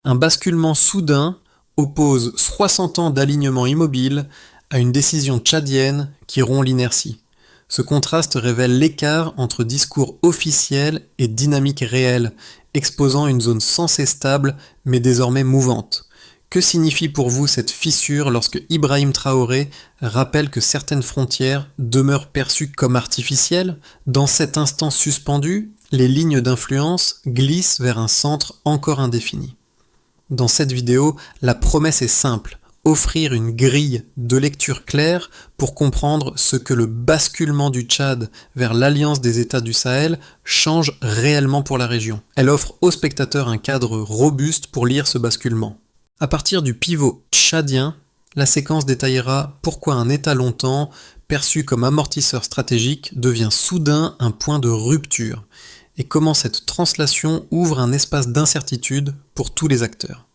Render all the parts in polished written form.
Un basculement soudain oppose 60 ans d'alignement immobile à une décision tchadienne qui rompt l'inertie. Ce contraste révèle l'écart entre discours officiel et dynamique réelle, exposant une zone censée stable mais désormais mouvante. Que signifie pour vous cette fissure lorsque Ibrahim Traoré rappelle que certaines frontières demeurent perçues comme artificielles? Dans cet instant suspendu, les lignes d'influence glissent vers un centre encore indéfini. Dans cette vidéo, la promesse est simple, offrir une grille de lecture claire pour comprendre ce que le basculement du Tchad vers l'Alliance des États du Sahel change réellement pour la région. Elle offre aux spectateurs un cadre robuste pour lire ce basculement. À partir du pivot tchadien, la séquence détaillera pourquoi un État longtemps perçu comme amortisseur stratégique devient soudain un point de rupture, et comment cette translation ouvre un espace d'incertitude pour tous les acteurs.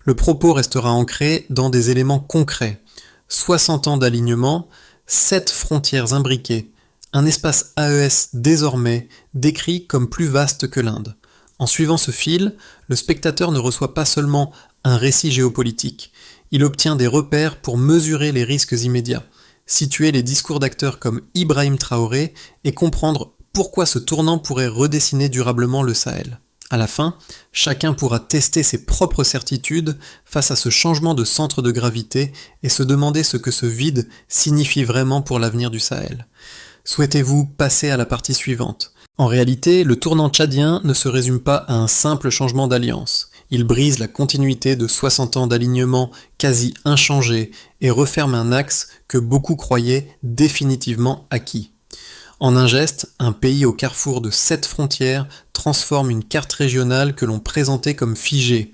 Le propos restera ancré dans des éléments concrets. 60 ans d'alignement, 7 frontières imbriquées, un espace AES désormais décrit comme plus vaste que l'Inde. En suivant ce fil, le spectateur ne reçoit pas seulement un récit géopolitique, il obtient des repères pour mesurer les risques immédiats, situer les discours d'acteurs comme Ibrahim Traoré et comprendre pourquoi ce tournant pourrait redessiner durablement le Sahel. À la fin, chacun pourra tester ses propres certitudes face à ce changement de centre de gravité et se demander ce que ce vide signifie vraiment pour l'avenir du Sahel. Souhaitez-vous passer à la partie suivante? En réalité, le tournant tchadien ne se résume pas à un simple changement d'alliance. Il brise la continuité de 60 ans d'alignement quasi inchangé et referme un axe que beaucoup croyaient définitivement acquis. En un geste, un pays au carrefour de 7 frontières transforme une carte régionale que l'on présentait comme figée.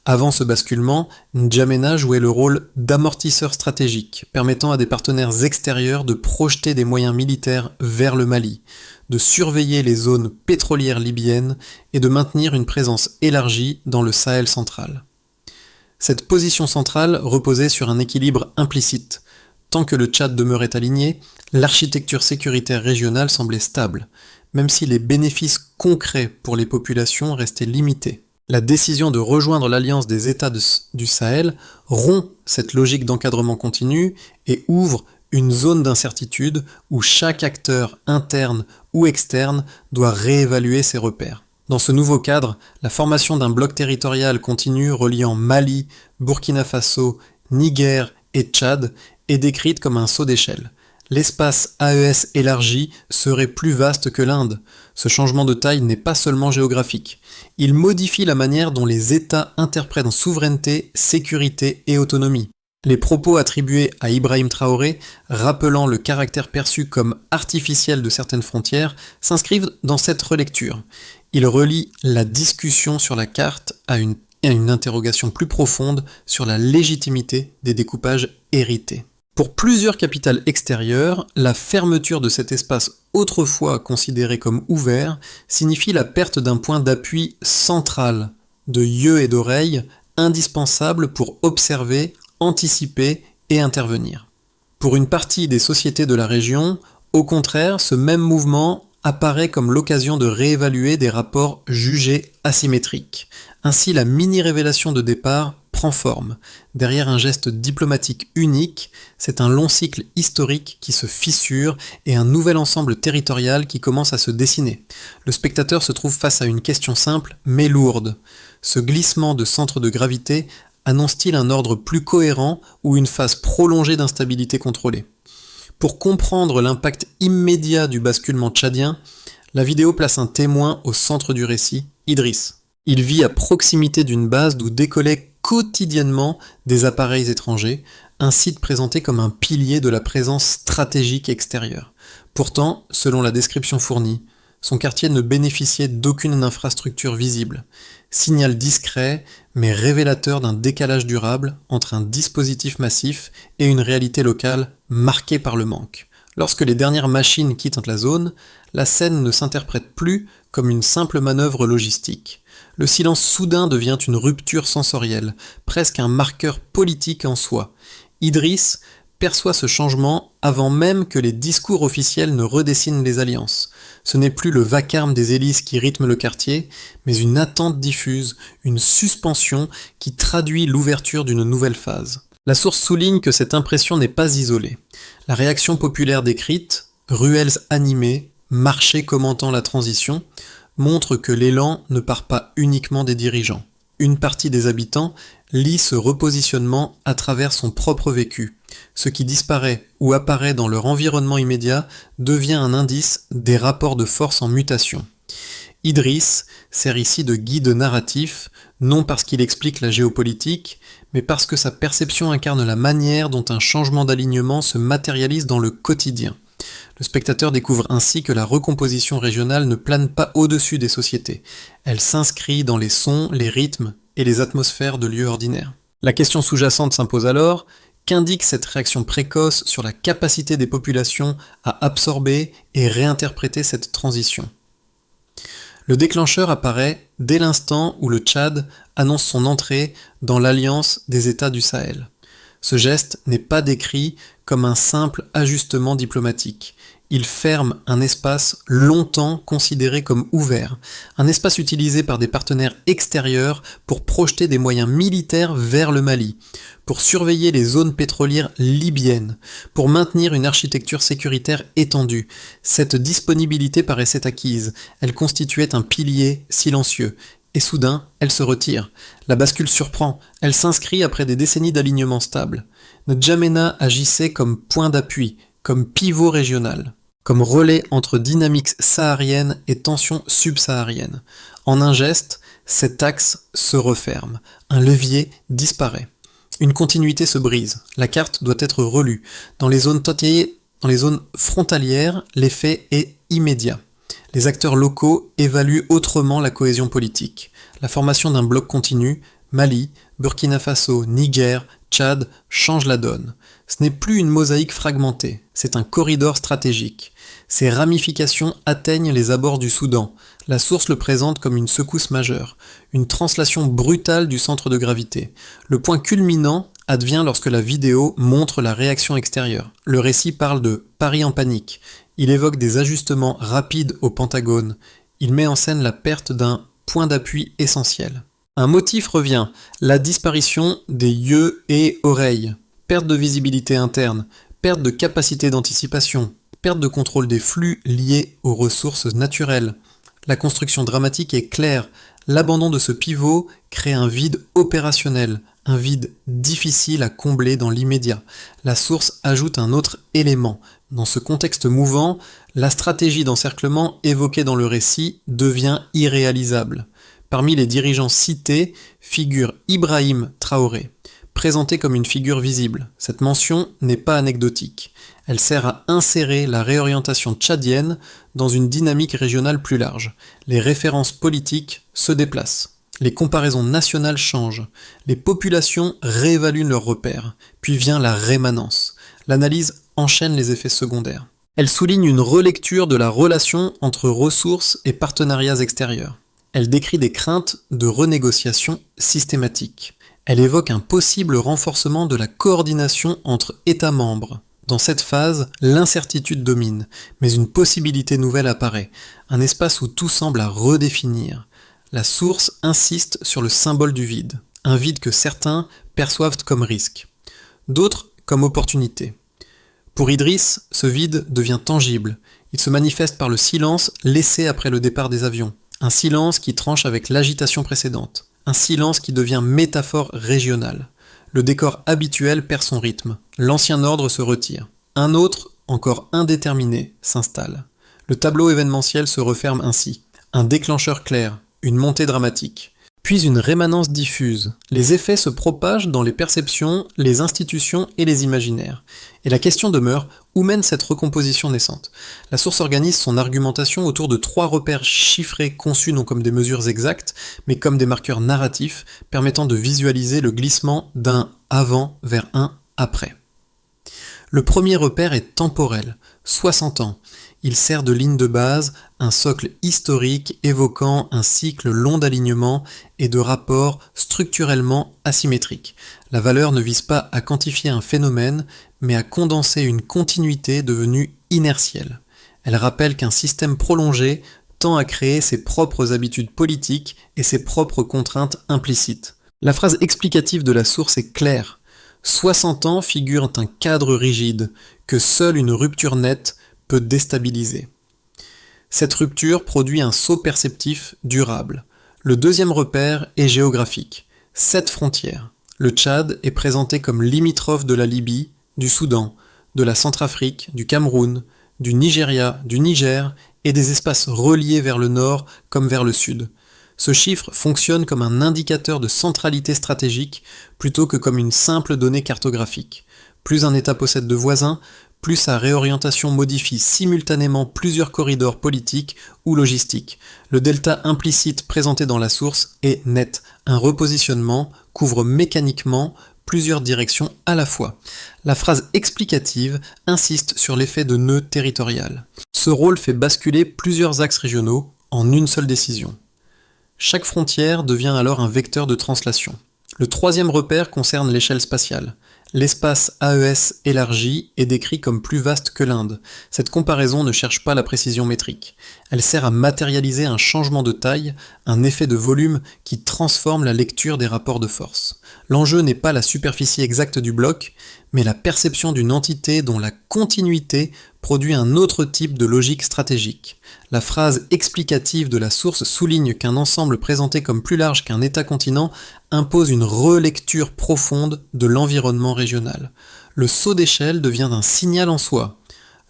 Avant ce basculement, N'Djamena jouait le rôle d'amortisseur stratégique, permettant à des partenaires extérieurs de projeter des moyens militaires vers le Mali, de surveiller les zones pétrolières libyennes et de maintenir une présence élargie dans le Sahel central. Cette position centrale reposait sur un équilibre implicite. Tant que le Tchad demeurait aligné, l'architecture sécuritaire régionale semblait stable, même si les bénéfices concrets pour les populations restaient limités. La décision de rejoindre l'Alliance des États du Sahel rompt cette logique d'encadrement continu et ouvre une zone d'incertitude où chaque acteur interne ou externe doit réévaluer ses repères. Dans ce nouveau cadre, la formation d'un bloc territorial continu reliant Mali, Burkina Faso, Niger et Tchad est décrite comme un saut d'échelle. L'espace AES élargi serait plus vaste que l'Inde. Ce changement de taille n'est pas seulement géographique. Il modifie la manière dont les États interprètent souveraineté, sécurité et autonomie. Les propos attribués à Ibrahim Traoré, rappelant le caractère perçu comme artificiel de certaines frontières, s'inscrivent dans cette relecture. Ils relient la discussion sur la carte à une interrogation plus profonde sur la légitimité des découpages hérités. Pour plusieurs capitales extérieures, la fermeture de cet espace autrefois considéré comme ouvert signifie la perte d'un point d'appui central, de yeux et d'oreilles, indispensable pour observer, anticiper et intervenir. Pour une partie des sociétés de la région, au contraire, ce même mouvement apparaît comme l'occasion de réévaluer des rapports jugés asymétriques. Ainsi, la mini-révélation de départ prend forme. Derrière un geste diplomatique unique, c'est un long cycle historique qui se fissure et un nouvel ensemble territorial qui commence à se dessiner. Le spectateur se trouve face à une question simple mais lourde. Ce glissement de centre de gravité annonce-t-il un ordre plus cohérent ou une phase prolongée d'instabilité contrôlée? Pour comprendre l'impact immédiat du basculement tchadien, la vidéo place un témoin au centre du récit, Idriss. Il vit à proximité d'une base d'où décollaient quotidiennement des appareils étrangers, un site présenté comme un pilier de la présence stratégique extérieure. Pourtant, selon la description fournie, son quartier ne bénéficiait d'aucune infrastructure visible. Signal discret, mais révélateur d'un décalage durable entre un dispositif massif et une réalité locale marquée par le manque. Lorsque les dernières machines quittent la zone, la scène ne s'interprète plus comme une simple manœuvre logistique. Le silence soudain devient une rupture sensorielle, presque un marqueur politique en soi. Idriss perçoit ce changement avant même que les discours officiels ne redessinent les alliances. Ce n'est plus le vacarme des hélices qui rythme le quartier, mais une attente diffuse, une suspension qui traduit l'ouverture d'une nouvelle phase. La source souligne que cette impression n'est pas isolée. La réaction populaire décrite, ruelles animées, marchés commentant la transition, montre que l'élan ne part pas uniquement des dirigeants. Une partie des habitants lit ce repositionnement à travers son propre vécu. Ce qui disparaît ou apparaît dans leur environnement immédiat devient un indice des rapports de force en mutation. Idriss sert ici de guide narratif, non parce qu'il explique la géopolitique, mais parce que sa perception incarne la manière dont un changement d'alignement se matérialise dans le quotidien. Le spectateur découvre ainsi que la recomposition régionale ne plane pas au-dessus des sociétés. Elle s'inscrit dans les sons, les rythmes et les atmosphères de lieux ordinaires. La question sous-jacente s'impose alors: qu'indique cette réaction précoce sur la capacité des populations à absorber et réinterpréter cette transition ? Le déclencheur apparaît dès l'instant où le Tchad annonce son entrée dans l'Alliance des États du Sahel. Ce geste n'est pas décrit comme un simple ajustement diplomatique. Il ferme un espace longtemps considéré comme ouvert, un espace utilisé par des partenaires extérieurs pour projeter des moyens militaires vers le Mali, pour surveiller les zones pétrolières libyennes, pour maintenir une architecture sécuritaire étendue. Cette disponibilité paraissait acquise, elle constituait un pilier silencieux. Et soudain, elle se retire. La bascule surprend, elle s'inscrit après des décennies d'alignement stable. N'Djamena agissait comme point d'appui, comme pivot régional, comme relais entre dynamiques sahariennes et tensions subsahariennes. En un geste, cet axe se referme, un levier disparaît. Une continuité se brise, la carte doit être relue. Dans les zones frontalières, l'effet est immédiat. Les acteurs locaux évaluent autrement la cohésion politique. La formation d'un bloc continu, Mali, Burkina Faso, Niger, Tchad, change la donne. Ce n'est plus une mosaïque fragmentée, c'est un corridor stratégique. Ses ramifications atteignent les abords du Soudan. La source le présente comme une secousse majeure, une translation brutale du centre de gravité. Le point culminant advient lorsque la vidéo montre la réaction extérieure. Le récit parle de « Paris en panique ». Il évoque des ajustements rapides au Pentagone. Il met en scène la perte d'un point d'appui essentiel. Un motif revient, la disparition des yeux et oreilles. Perte de visibilité interne, perte de capacité d'anticipation, perte de contrôle des flux liés aux ressources naturelles. La construction dramatique est claire. L'abandon de ce pivot crée un vide opérationnel, un vide difficile à combler dans l'immédiat. La source ajoute un autre élément. Dans ce contexte mouvant, la stratégie d'encerclement évoquée dans le récit devient irréalisable. Parmi les dirigeants cités figure Ibrahim Traoré, présenté comme une figure visible. Cette mention n'est pas anecdotique. Elle sert à insérer la réorientation tchadienne dans une dynamique régionale plus large. Les références politiques se déplacent. Les comparaisons nationales changent. Les populations réévaluent leurs repères. Puis vient la rémanence. L'analyse enchaîne les effets secondaires. Elle souligne une relecture de la relation entre ressources et partenariats extérieurs. Elle décrit des craintes de renégociation systématique. Elle évoque un possible renforcement de la coordination entre États membres. Dans cette phase, l'incertitude domine, mais une possibilité nouvelle apparaît, un espace où tout semble à redéfinir. La source insiste sur le symbole du vide, un vide que certains perçoivent comme risque, d'autres comme opportunité. Pour Idriss, ce vide devient tangible, il se manifeste par le silence laissé après le départ des avions, un silence qui tranche avec l'agitation précédente, un silence qui devient métaphore régionale. Le décor habituel perd son rythme, l'ancien ordre se retire. Un autre, encore indéterminé, s'installe. Le tableau événementiel se referme ainsi. Un déclencheur clair, une montée dramatique. Puis une rémanence diffuse. Les effets se propagent dans les perceptions, les institutions et les imaginaires. Et la question demeure, où mène cette recomposition naissante ? La source organise son argumentation autour de 3 repères chiffrés conçus non comme des mesures exactes, mais comme des marqueurs narratifs permettant de visualiser le glissement d'un avant vers un après. Le premier repère est temporel, 60 ans. Il sert de ligne de base, un socle historique évoquant un cycle long d'alignement et de rapports structurellement asymétriques. La valeur ne vise pas à quantifier un phénomène, mais à condenser une continuité devenue inertielle. Elle rappelle qu'un système prolongé tend à créer ses propres habitudes politiques et ses propres contraintes implicites. La phrase explicative de la source est claire. 60 ans figurent un cadre rigide que seule une rupture nette peut déstabiliser. Cette rupture produit un saut perceptif durable. Le deuxième repère est géographique. 7 frontières. Le Tchad est présenté comme limitrophe de la Libye, du Soudan, de la Centrafrique, du Cameroun, du Nigeria, du Niger et des espaces reliés vers le nord comme vers le sud. Ce chiffre fonctionne comme un indicateur de centralité stratégique plutôt que comme une simple donnée cartographique. Plus un État possède de voisins, plus sa réorientation modifie simultanément plusieurs corridors politiques ou logistiques. Le delta implicite présenté dans la source est net. Un repositionnement couvre mécaniquement plusieurs directions à la fois. La phrase explicative insiste sur l'effet de nœud territorial. Ce rôle fait basculer plusieurs axes régionaux en une seule décision. Chaque frontière devient alors un vecteur de translation. Le troisième repère concerne l'échelle spatiale. L'espace AES élargi est décrit comme plus vaste que l'Inde. Cette comparaison ne cherche pas la précision métrique. Elle sert à matérialiser un changement de taille, un effet de volume qui transforme la lecture des rapports de force. L'enjeu n'est pas la superficie exacte du bloc, mais la perception d'une entité dont la continuité produit un autre type de logique stratégique. La phrase explicative de la source souligne qu'un ensemble présenté comme plus large qu'un État-continent impose une relecture profonde de l'environnement régional. Le saut d'échelle devient un signal en soi.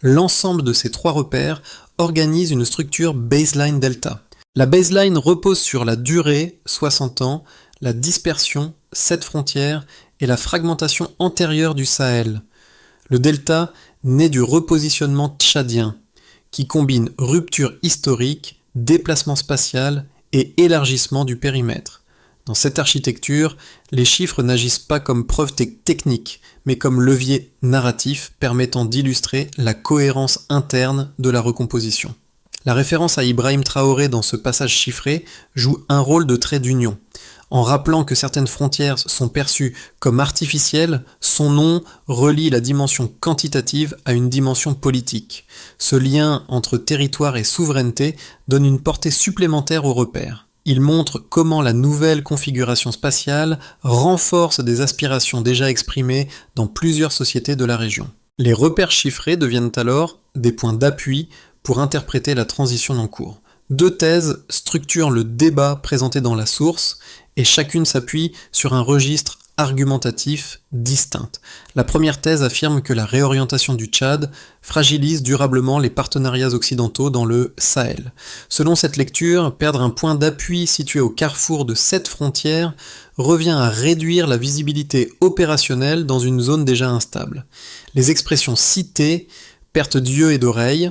L'ensemble de ces trois repères organise une structure baseline delta. La baseline repose sur la durée, 60 ans, la dispersion, 7 frontières, et la fragmentation antérieure du Sahel. Le delta naît du repositionnement tchadien, qui combine rupture historique, déplacement spatial et élargissement du périmètre. Dans cette architecture, les chiffres n'agissent pas comme preuve technique, mais comme levier narratif permettant d'illustrer la cohérence interne de la recomposition. La référence à Ibrahim Traoré dans ce passage chiffré joue un rôle de trait d'union. En rappelant que certaines frontières sont perçues comme artificielles, son nom relie la dimension quantitative à une dimension politique. Ce lien entre territoire et souveraineté donne une portée supplémentaire au repère. Il montre comment la nouvelle configuration spatiale renforce des aspirations déjà exprimées dans plusieurs sociétés de la région. Les repères chiffrés deviennent alors des points d'appui pour interpréter la transition en cours. Deux thèses structurent le débat présenté dans la source et chacune s'appuie sur un registre argumentatif distinct. La première thèse affirme que la réorientation du Tchad fragilise durablement les partenariats occidentaux dans le Sahel. Selon cette lecture, perdre un point d'appui situé au carrefour de 7 frontières revient à réduire la visibilité opérationnelle dans une zone déjà instable. Les expressions citées, perte d'yeux et d'oreilles,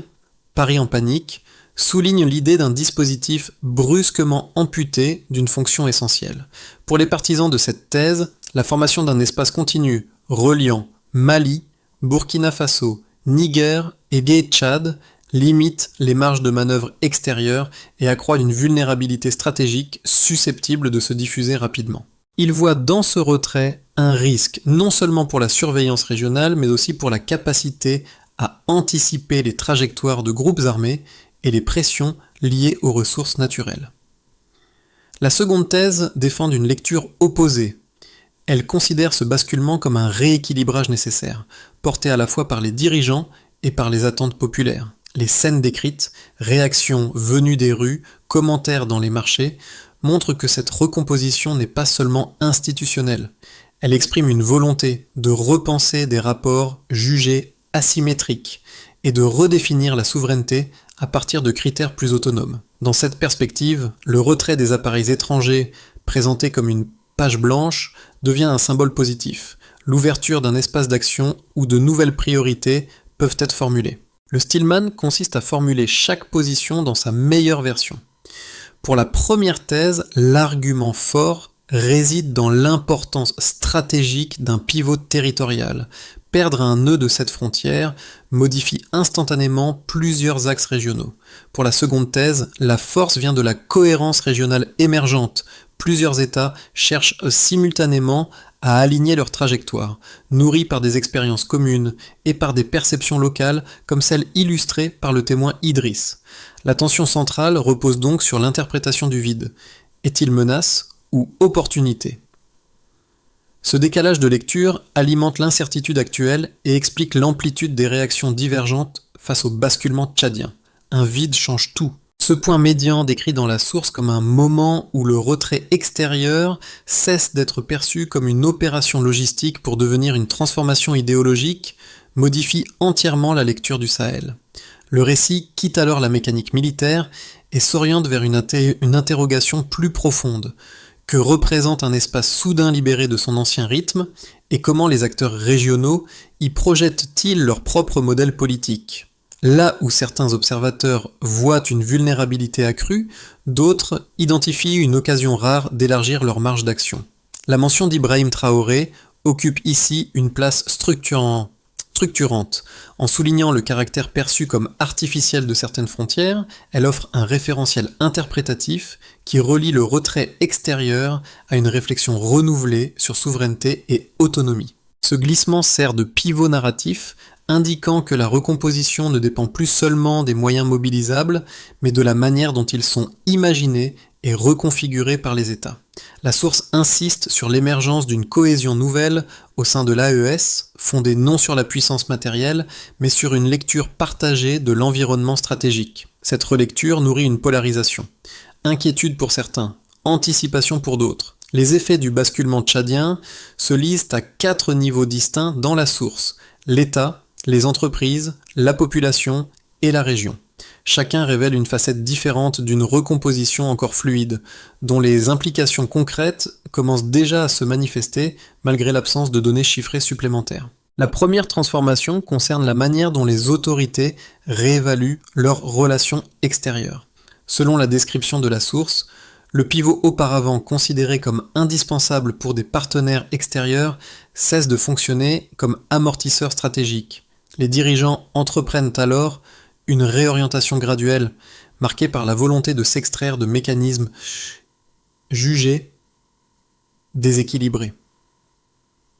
pari en panique, souligne l'idée d'un dispositif brusquement amputé d'une fonction essentielle. Pour les partisans de cette thèse, la formation d'un espace continu reliant Mali, Burkina Faso, Niger et Tchad limite les marges de manœuvre extérieures et accroît une vulnérabilité stratégique susceptible de se diffuser rapidement. Il voit dans ce retrait un risque non seulement pour la surveillance régionale, mais aussi pour la capacité à anticiper les trajectoires de groupes armés et les pressions liées aux ressources naturelles. La seconde thèse défend une lecture opposée. Elle considère ce basculement comme un rééquilibrage nécessaire, porté à la fois par les dirigeants et par les attentes populaires. Les scènes décrites, réactions venues des rues, commentaires dans les marchés, montrent que cette recomposition n'est pas seulement institutionnelle. Elle exprime une volonté de repenser des rapports jugés asymétriques et de redéfinir la souveraineté à partir de critères plus autonomes. Dans cette perspective, le retrait des appareils étrangers, présenté comme une page blanche, devient un symbole positif. L'ouverture d'un espace d'action où de nouvelles priorités peuvent être formulées. Le Stillman consiste à formuler chaque position dans sa meilleure version. Pour la première thèse, l'argument fort réside dans l'importance stratégique d'un pivot territorial. Perdre un nœud de cette frontière modifie instantanément plusieurs axes régionaux. Pour la seconde thèse, la force vient de la cohérence régionale émergente. Plusieurs États cherchent simultanément à aligner leur trajectoire, nourrie par des expériences communes et par des perceptions locales comme celle illustrée par le témoin Idriss. L'attention centrale repose donc sur l'interprétation du vide. Est-il menace ou opportunité ? Ce décalage de lecture alimente l'incertitude actuelle et explique l'amplitude des réactions divergentes face au basculement tchadien. Un vide change tout. Ce point médian décrit dans la source comme un moment où le retrait extérieur cesse d'être perçu comme une opération logistique pour devenir une transformation idéologique, modifie entièrement la lecture du Sahel. Le récit quitte alors la mécanique militaire et s'oriente vers une interrogation plus profonde. Que représente un espace soudain libéré de son ancien rythme et comment les acteurs régionaux y projettent-ils leur propre modèle politique ? Là où certains observateurs voient une vulnérabilité accrue, d'autres identifient une occasion rare d'élargir leur marge d'action. La mention d'Ibrahim Traoré occupe ici une place structurante. En soulignant le caractère perçu comme artificiel de certaines frontières, elle offre un référentiel interprétatif qui relie le retrait extérieur à une réflexion renouvelée sur souveraineté et autonomie. Ce glissement sert de pivot narratif, indiquant que la recomposition ne dépend plus seulement des moyens mobilisables, mais de la manière dont ils sont imaginés et reconfigurés par les États. La source insiste sur l'émergence d'une cohésion nouvelle au sein de l'AES, fondée non sur la puissance matérielle, mais sur une lecture partagée de l'environnement stratégique. Cette relecture nourrit une polarisation. Inquiétude pour certains, anticipation pour d'autres. Les effets du basculement tchadien se lisent à 4 niveaux distincts dans la source: l'État, les entreprises, la population et la région. Chacun révèle une facette différente d'une recomposition encore fluide, dont les implications concrètes commencent déjà à se manifester malgré l'absence de données chiffrées supplémentaires. La première transformation concerne la manière dont les autorités réévaluent leurs relations extérieures. Selon la description de la source, le pivot auparavant considéré comme indispensable pour des partenaires extérieurs cesse de fonctionner comme amortisseur stratégique. Les dirigeants entreprennent alors une réorientation graduelle, marquée par la volonté de s'extraire de mécanismes jugés déséquilibrés.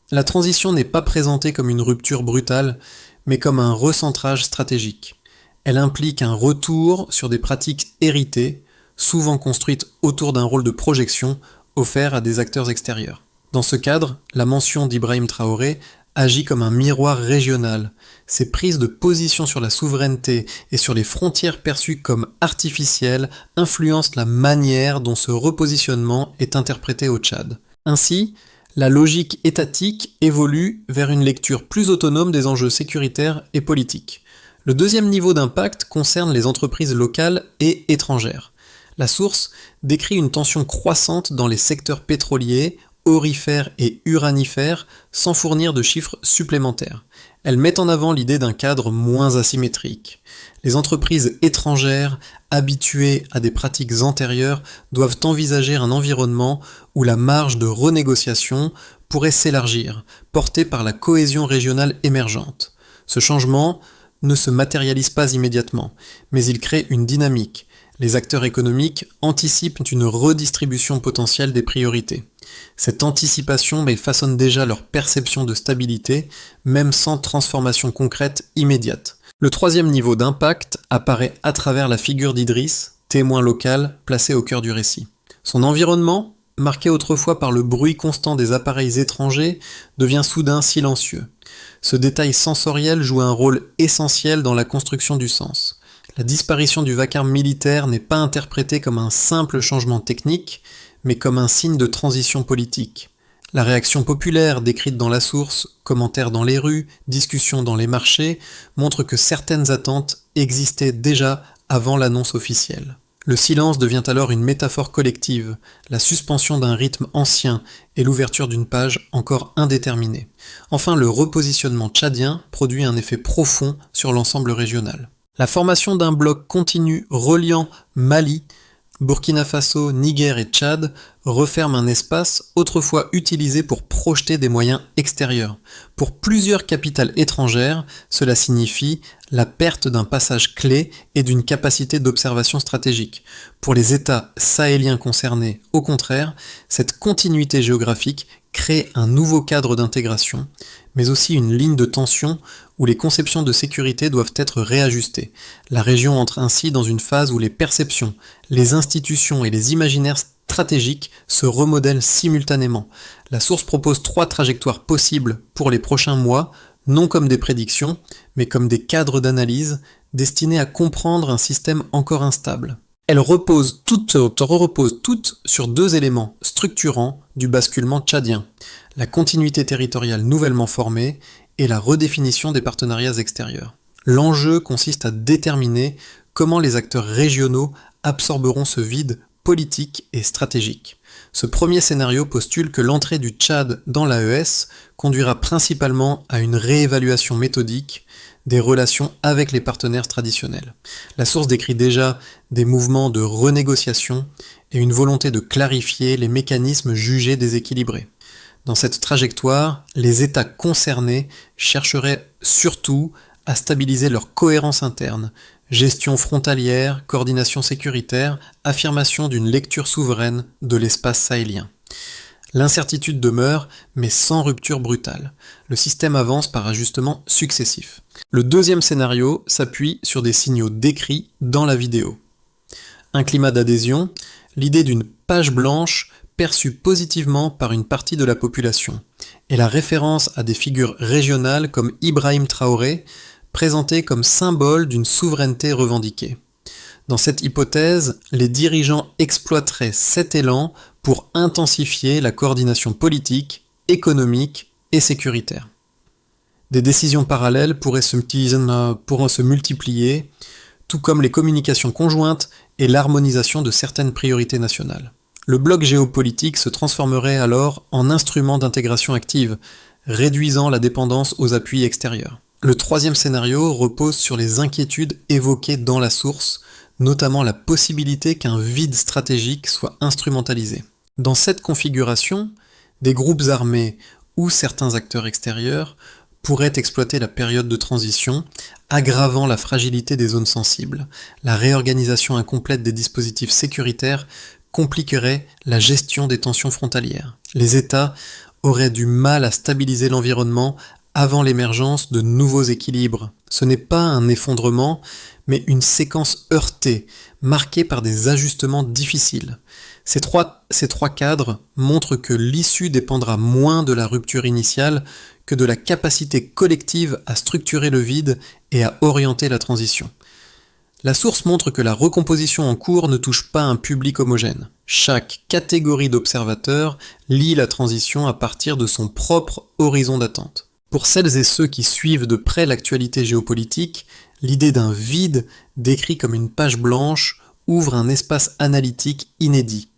La transition n'est pas présentée comme une rupture brutale, mais comme un recentrage stratégique. Elle implique un retour sur des pratiques héritées, souvent construites autour d'un rôle de projection offert à des acteurs extérieurs. Dans ce cadre, la mention d'Ibrahim Traoré agit comme un miroir régional. Ces prises de position sur la souveraineté et sur les frontières perçues comme artificielles influencent la manière dont ce repositionnement est interprété au Tchad. Ainsi, la logique étatique évolue vers une lecture plus autonome des enjeux sécuritaires et politiques. Le deuxième niveau d'impact concerne les entreprises locales et étrangères. La source décrit une tension croissante dans les secteurs pétroliers, aurifères et uranifères sans fournir de chiffres supplémentaires. Elle met en avant l'idée d'un cadre moins asymétrique. Les entreprises étrangères, habituées à des pratiques antérieures, doivent envisager un environnement où la marge de renégociation pourrait s'élargir, portée par la cohésion régionale émergente. Ce changement ne se matérialise pas immédiatement, mais il crée une dynamique. Les acteurs économiques anticipent une redistribution potentielle des priorités. Cette anticipation façonne déjà leur perception de stabilité, même sans transformation concrète immédiate. Le troisième niveau d'impact apparaît à travers la figure d'Idriss, témoin local placé au cœur du récit. Son environnement, marqué autrefois par le bruit constant des appareils étrangers, devient soudain silencieux. Ce détail sensoriel joue un rôle essentiel dans la construction du sens. La disparition du vacarme militaire n'est pas interprétée comme un simple changement technique, mais comme un signe de transition politique. La réaction populaire décrite dans la source, commentaires dans les rues, discussions dans les marchés, montre que certaines attentes existaient déjà avant l'annonce officielle. Le silence devient alors une métaphore collective, la suspension d'un rythme ancien et l'ouverture d'une page encore indéterminée. Enfin, le repositionnement tchadien produit un effet profond sur l'ensemble régional. La formation d'un bloc continu reliant Mali, Burkina Faso, Niger et Tchad referme un espace autrefois utilisé pour projeter des moyens extérieurs. Pour plusieurs capitales étrangères, cela signifie la perte d'un passage clé et d'une capacité d'observation stratégique. Pour les États sahéliens concernés, au contraire, cette continuité géographique crée un nouveau cadre d'intégration, mais aussi une ligne de tension où les conceptions de sécurité doivent être réajustées. La région entre ainsi dans une phase où les perceptions, les institutions et les imaginaires stratégiques se remodèlent simultanément. La source propose 3 trajectoires possibles pour les prochains mois, non comme des prédictions, mais comme des cadres d'analyse destinés à comprendre un système encore instable. Elles reposent toutes sur 2 éléments structurants du basculement tchadien, la continuité territoriale nouvellement formée et la redéfinition des partenariats extérieurs. L'enjeu consiste à déterminer comment les acteurs régionaux absorberont ce vide politique et stratégique. Ce premier scénario postule que l'entrée du Tchad dans l'AES conduira principalement à une réévaluation méthodique des relations avec les partenaires traditionnels. La source décrit déjà des mouvements de renégociation et une volonté de clarifier les mécanismes jugés déséquilibrés. Dans cette trajectoire, les États concernés chercheraient surtout à stabiliser leur cohérence interne, gestion frontalière, coordination sécuritaire, affirmation d'une lecture souveraine de l'espace sahélien. L'incertitude demeure, mais sans rupture brutale. Le système avance par ajustements successifs. Le deuxième scénario s'appuie sur des signaux décrits dans la vidéo. Un climat d'adhésion, l'idée d'une page blanche perçue positivement par une partie de la population, et la référence à des figures régionales comme Ibrahim Traoré, présenté comme symbole d'une souveraineté revendiquée. Dans cette hypothèse, les dirigeants exploiteraient cet élan pour intensifier la coordination politique, économique et sécuritaire. Des décisions parallèles pourraient se multiplier, tout comme les communications conjointes et l'harmonisation de certaines priorités nationales. Le bloc géopolitique se transformerait alors en instrument d'intégration active, réduisant la dépendance aux appuis extérieurs. Le troisième scénario repose sur les inquiétudes évoquées dans la source, notamment la possibilité qu'un vide stratégique soit instrumentalisé. Dans cette configuration, des groupes armés ou certains acteurs extérieurs pourraient exploiter la période de transition, aggravant la fragilité des zones sensibles. La réorganisation incomplète des dispositifs sécuritaires compliquerait la gestion des tensions frontalières. Les États auraient du mal à stabiliser l'environnement avant l'émergence de nouveaux équilibres. Ce n'est pas un effondrement, mais une séquence heurtée, marquée par des ajustements difficiles. Ces trois cadres montrent que l'issue dépendra moins de la rupture initiale que de la capacité collective à structurer le vide et à orienter la transition. La source montre que la recomposition en cours ne touche pas un public homogène. Chaque catégorie d'observateurs lit la transition à partir de son propre horizon d'attente. Pour celles et ceux qui suivent de près l'actualité géopolitique, l'idée d'un vide, décrit comme une page blanche, ouvre un espace analytique inédit.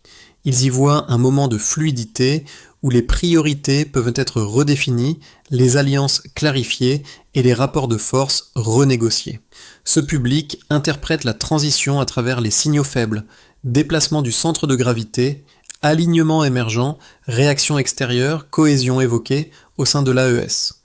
Ils y voient un moment de fluidité où les priorités peuvent être redéfinies, les alliances clarifiées et les rapports de force renégociés. Ce public interprète la transition à travers les signaux faibles, déplacement du centre de gravité, alignement émergent, réaction extérieure, cohésion évoquée au sein de l'AES.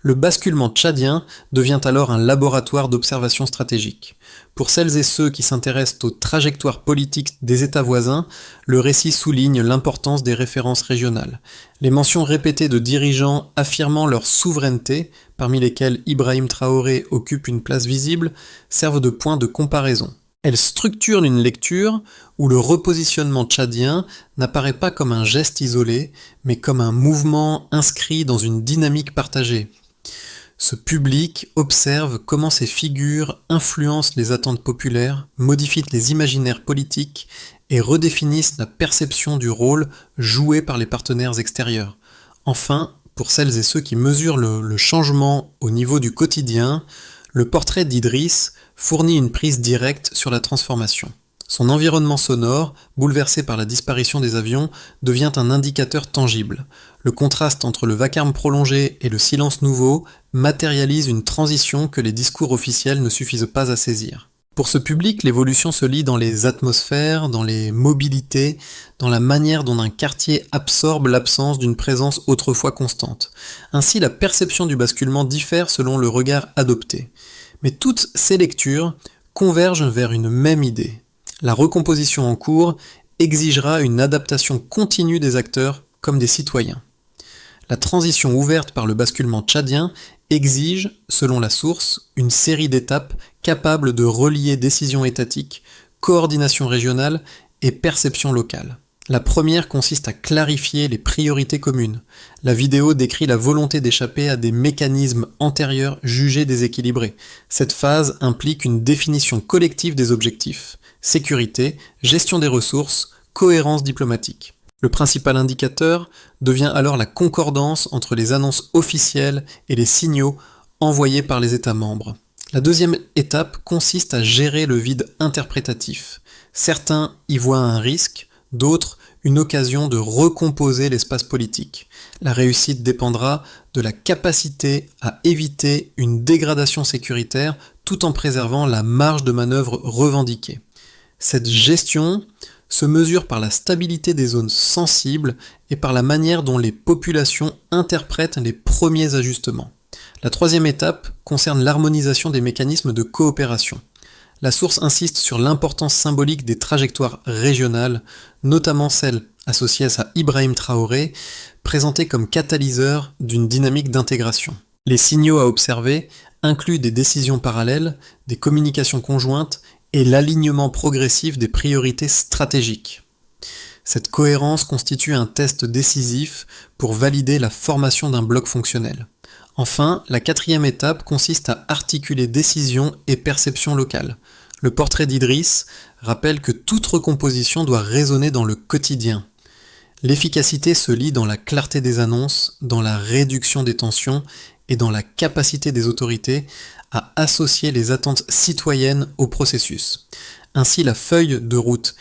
Le basculement tchadien devient alors un laboratoire d'observation stratégique. Pour celles et ceux qui s'intéressent aux trajectoires politiques des États voisins, le récit souligne l'importance des références régionales. Les mentions répétées de dirigeants affirmant leur souveraineté, parmi lesquels Ibrahim Traoré occupe une place visible, servent de point de comparaison. Elles structurent une lecture où le repositionnement tchadien n'apparaît pas comme un geste isolé, mais comme un mouvement inscrit dans une dynamique partagée. Ce public observe comment ces figures influencent les attentes populaires, modifient les imaginaires politiques et redéfinissent la perception du rôle joué par les partenaires extérieurs. Enfin, pour celles et ceux qui mesurent le changement au niveau du quotidien, le portrait d'Idriss fournit une prise directe sur la transformation. Son environnement sonore, bouleversé par la disparition des avions, devient un indicateur tangible. Le contraste entre le vacarme prolongé et le silence nouveau matérialise une transition que les discours officiels ne suffisent pas à saisir. Pour ce public, l'évolution se lit dans les atmosphères, dans les mobilités, dans la manière dont un quartier absorbe l'absence d'une présence autrefois constante. Ainsi, la perception du basculement diffère selon le regard adopté. Mais toutes ces lectures convergent vers une même idée. La recomposition en cours exigera une adaptation continue des acteurs comme des citoyens. La transition ouverte par le basculement tchadien exige, selon la source, une série d'étapes capables de relier décision étatique, coordination régionale et perception locale. La première consiste à clarifier les priorités communes. La vidéo décrit la volonté d'échapper à des mécanismes antérieurs jugés déséquilibrés. Cette phase implique une définition collective des objectifs: sécurité, gestion des ressources, cohérence diplomatique. Le principal indicateur devient alors la concordance entre les annonces officielles et les signaux envoyés par les États membres. La deuxième étape consiste à gérer le vide interprétatif. Certains y voient un risque, d'autres une occasion de recomposer l'espace politique. La réussite dépendra de la capacité à éviter une dégradation sécuritaire tout en préservant la marge de manœuvre revendiquée. Cette gestion se mesure par la stabilité des zones sensibles et par la manière dont les populations interprètent les premiers ajustements. La troisième étape concerne l'harmonisation des mécanismes de coopération. La source insiste sur l'importance symbolique des trajectoires régionales, notamment celles associées à Ibrahim Traoré, présentées comme catalyseurs d'une dynamique d'intégration. Les signaux à observer incluent des décisions parallèles, des communications conjointes et l'alignement progressif des priorités stratégiques. Cette cohérence constitue un test décisif pour valider la formation d'un bloc fonctionnel. Enfin, la quatrième étape consiste à articuler décision et perception locale. Le portrait d'Idriss rappelle que toute recomposition doit résonner dans le quotidien. L'efficacité se lie dans la clarté des annonces, dans la réduction des tensions et dans la capacité des autorités à associer les attentes citoyennes au processus. Ainsi, la feuille de route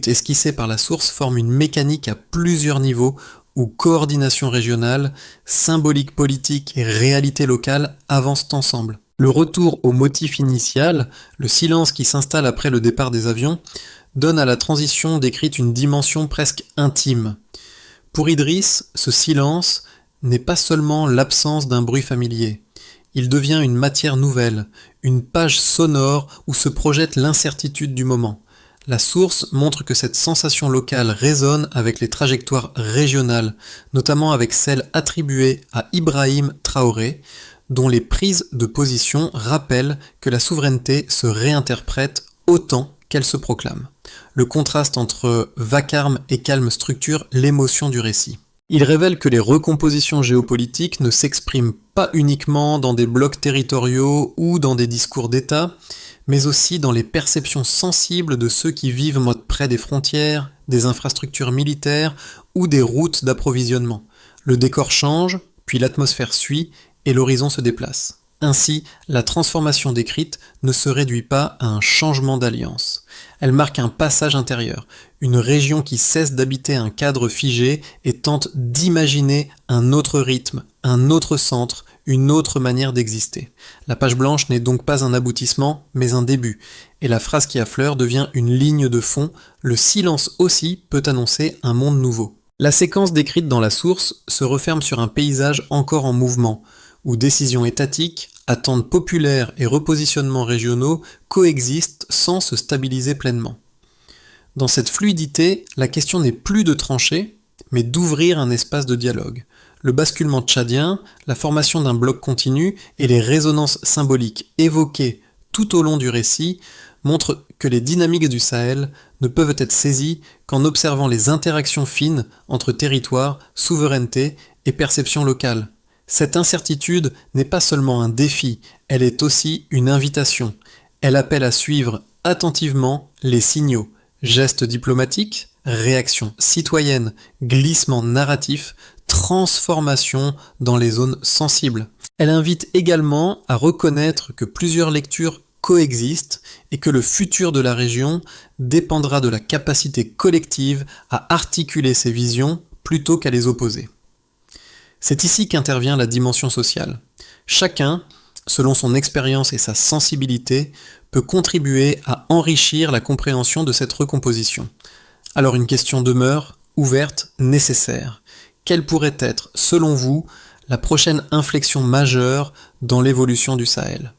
esquissée par la source forme une mécanique à plusieurs niveaux où coordination régionale, symbolique politique et réalité locale avancent ensemble. Le retour au motif initial, le silence qui s'installe après le départ des avions, donne à la transition décrite une dimension presque intime. Pour Idriss, ce silence n'est pas seulement l'absence d'un bruit familier. Il devient une matière nouvelle, une page sonore où se projette l'incertitude du moment. La source montre que cette sensation locale résonne avec les trajectoires régionales, notamment avec celles attribuées à Ibrahim Traoré, dont les prises de position rappellent que la souveraineté se réinterprète autant qu'elle se proclame. Le contraste entre vacarme et calme structure l'émotion du récit. Il révèle que les recompositions géopolitiques ne s'expriment pas uniquement dans des blocs territoriaux ou dans des discours d'État, mais aussi dans les perceptions sensibles de ceux qui vivent près des frontières, des infrastructures militaires ou des routes d'approvisionnement. Le décor change, puis l'atmosphère suit et l'horizon se déplace. Ainsi, la transformation décrite ne se réduit pas à un changement d'alliance. Elle marque un passage intérieur, une région qui cesse d'habiter un cadre figé et tente d'imaginer un autre rythme, un autre centre, une autre manière d'exister. La page blanche n'est donc pas un aboutissement, mais un début, et la phrase qui affleure devient une ligne de fond. Le silence aussi peut annoncer un monde nouveau. La séquence décrite dans la source se referme sur un paysage encore en mouvement, où décisions étatiques, attentes populaires et repositionnements régionaux coexistent sans se stabiliser pleinement. Dans cette fluidité, la question n'est plus de trancher, mais d'ouvrir un espace de dialogue. Le basculement tchadien, la formation d'un bloc continu et les résonances symboliques évoquées tout au long du récit montrent que les dynamiques du Sahel ne peuvent être saisies qu'en observant les interactions fines entre territoire, souveraineté et perception locale. Cette incertitude n'est pas seulement un défi, elle est aussi une invitation. Elle appelle à suivre attentivement les signaux, gestes diplomatiques, réactions citoyennes, glissements narratifs, transformation dans les zones sensibles. Elle invite également à reconnaître que plusieurs lectures coexistent et que le futur de la région dépendra de la capacité collective à articuler ces visions plutôt qu'à les opposer. C'est ici qu'intervient la dimension sociale. Chacun, selon son expérience et sa sensibilité, peut contribuer à enrichir la compréhension de cette recomposition. Alors une question demeure, ouverte, nécessaire. Quelle pourrait être, selon vous, la prochaine inflexion majeure dans l'évolution du Sahel ?